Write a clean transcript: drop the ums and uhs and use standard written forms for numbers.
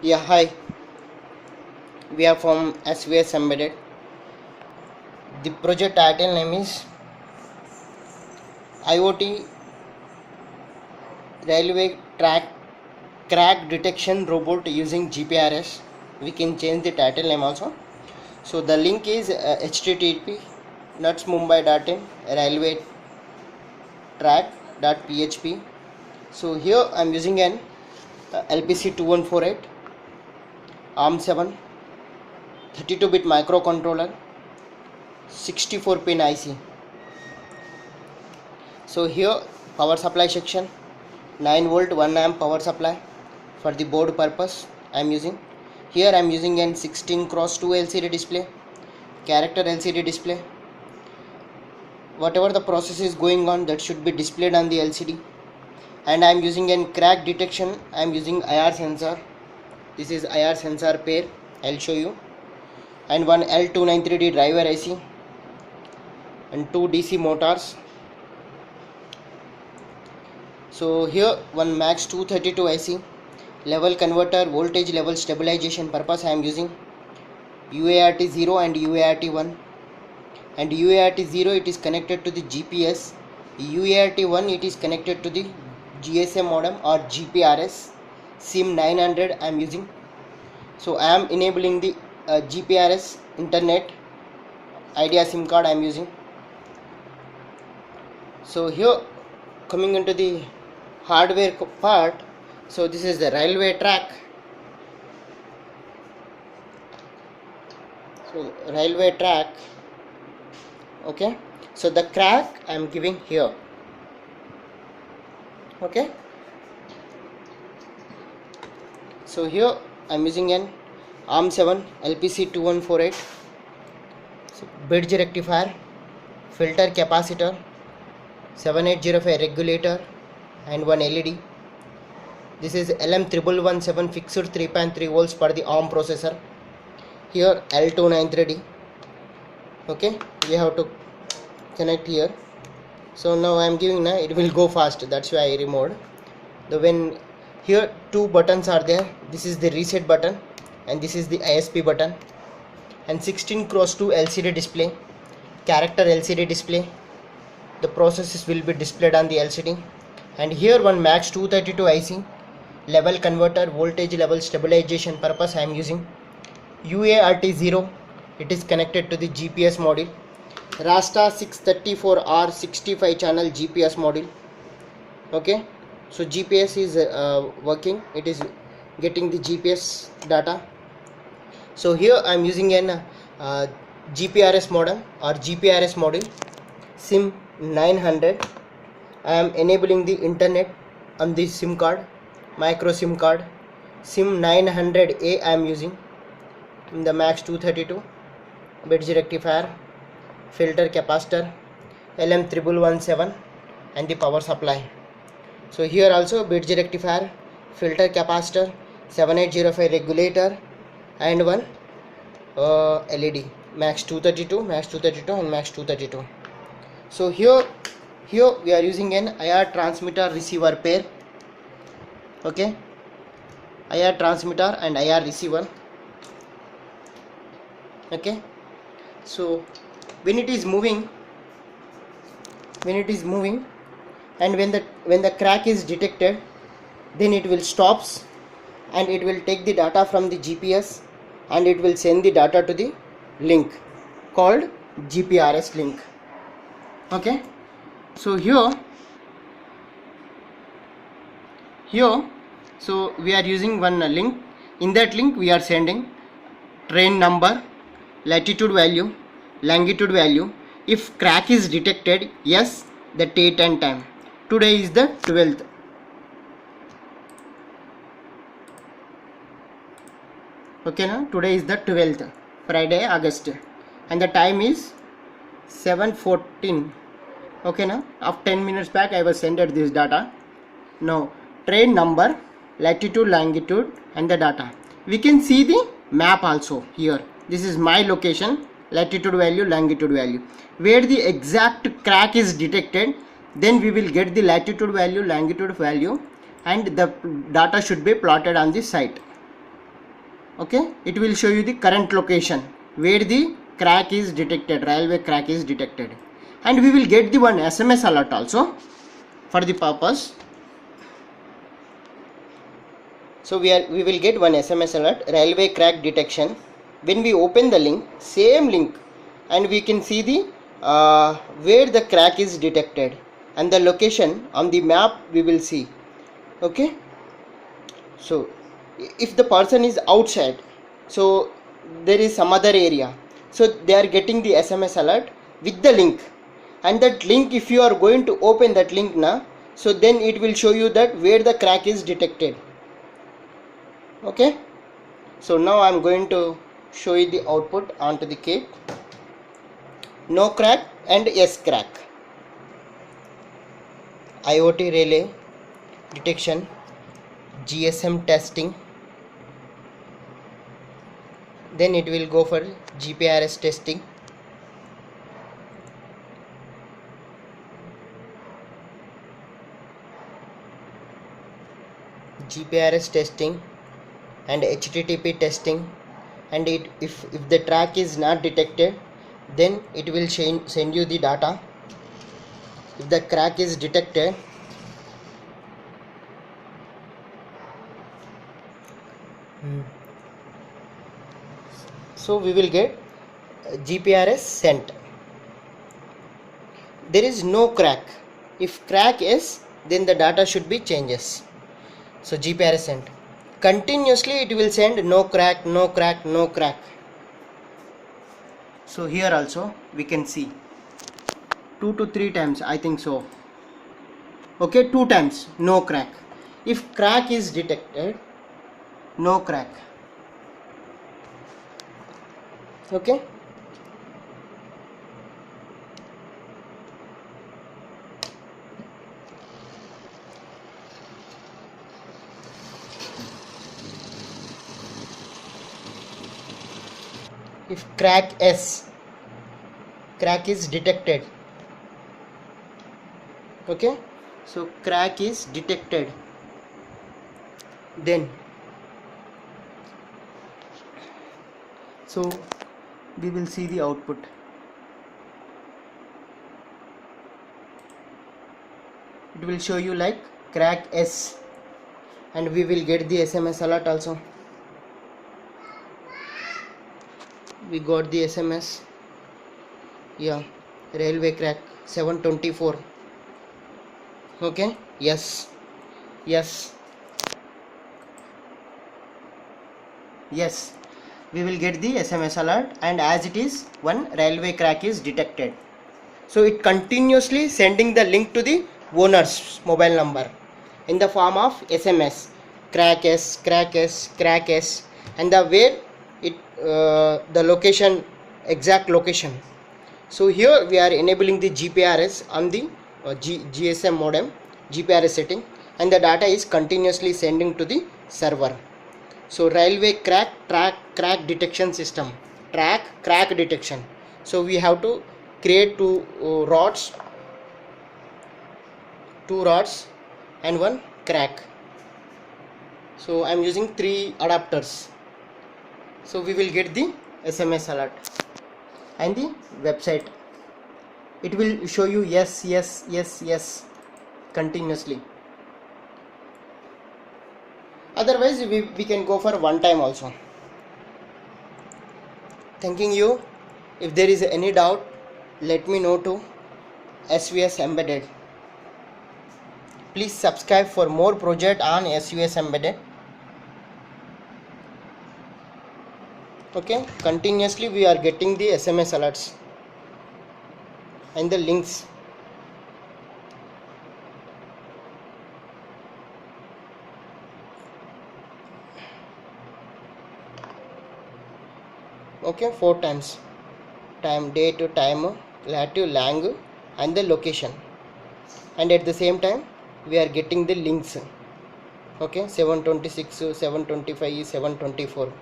Yeah, hi. We are from SVS Embedded. The project title name is IoT Railway Track Crack Detection Robot using GPRS. We can change the title name also. So the link is http nutsmumbai.in railway track.php. So here I am using an LPC 2148 ARM7 32-bit microcontroller 64 pin IC. So here power supply section, 9 volt 1 amp power supply for the board purpose I am using. Here I am using an 16x2 LCD display, character LCD display. Whatever the process is going on, that should be displayed on the LCD. And I am using an crack detection. I am using IR sensor. This is IR sensor pair, I will show you. And one L293D driver IC and 2 DC motors. So here one Max 232 IC, level converter, voltage level stabilization purpose I am using UART 0 and UART 1. And UART 0 it is connected to the GPS, UART 1 it is connected to the GSM modem or GPRS. SIM 900 I am using. So I am enabling the GPRS internet Idea SIM card I am using. So here coming into the hardware part, so this is the railway track. So railway track, okay. So the crack I am giving here, okay. So here I am using an ARM7 LPC 2148, so bridge rectifier, filter capacitor, 7805 regulator and one LED. This is LM1117 fixed 3.3 volts per the ARM processor. Here L293D, okay, we have to connect here. So now I am giving, now it will go fast, that's why I removed the when. Here two buttons are there, this is the reset button and this is the ISP button. And 16x2 LCD display, character LCD display, the processes will be displayed on the LCD. And here one Max 232 IC, level converter, voltage level stabilization purpose I am using UART 0, it is connected to the GPS module, Rasta 634R 65 channel GPS module, okay. So GPS is working, it is getting the GPS data. So here I am using an GPRS modem or GPRS module SIM 900. I am enabling the internet on this SIM card, micro SIM card SIM 900A I am using in the Max 232, bridge rectifier, filter capacitor, LM1117 and the power supply. So here also bridge rectifier, filter capacitor, 7805 regulator and one LED, Max 232 and Max 232. So here we are using an IR transmitter receiver pair, okay, IR transmitter and IR receiver, okay. So when it is moving and when the crack is detected, then it will stops and it will take the data from the GPS and it will send the data to the link called GPRS link, okay. So here so we are using one link. In that link we are sending train number, latitude value, longitude value. If crack is detected, yes, the date and time. Today is the 12th. Okay, now today is the 12th, Friday, August, and the time is 7:14. Okay, now after 10 minutes back I was sent this data. Now train number, latitude, longitude and the data. We can see the map also here. This is my location, latitude value, longitude value. Where the exact crack is detected, then we will get the latitude value, longitude value and the data should be plotted on the site. Okay, it will show you the current location where the crack is detected, railway crack is detected, and we will get the one SMS alert also for the purpose. So we will get one SMS alert, railway crack detection. When we open the link, same link, and we can see the where the crack is detected and the location on the map we will see. Okay, so if the person is outside, so there is some other area, so they are getting the SMS alert with the link, and that link, if you are going to open that link now, so then it will show you that where the crack is detected. Okay, so now I'm going to show you the output onto the kit. No crack and yes crack. IoT relay detection, GSM testing, then it will go for GPRS testing, GPRS testing and HTTP testing, and if the track is not detected, then it will send you the data. If the crack is detected, so we will get GPRS sent. There is no crack. If crack is, then the data should be changes. So GPRS sent. Continuously it will send no crack, no crack, no crack. So here also we can see 2 to 3 times, I think so. Okay, 2 times no crack. If crack is detected, no crack. Okay, if crack is detected. Okay, so crack is detected, then so we will see the output. It will show you like crack S, and we will get the SMS alert also. We got the SMS. Yeah, railway crack 724. Okay, yes, we will get the SMS alert, and as it is, one railway crack is detected. So it continuously sending the link to the owner's mobile number in the form of SMS, crack S, and the where it the location, exact location. So here we are enabling the GPRS on the GSM modem, GPRS setting, and the data is continuously sending to the server. So railway crack detection system, crack detection. So we have to create two rods and one crack. So I'm using 3 adapters. So we will get the SMS alert, and the website, it will show you yes continuously. Otherwise we can go for one time also. Thanking you. If there is any doubt, let me know to SVS Embedded. Please subscribe for more project on SVS Embedded. Okay, continuously we are getting the SMS alerts and the links. Okay, 4 times, time, date, time, latitude, lang, and the location, and at the same time we are getting the links. Okay, 726, 725, 724.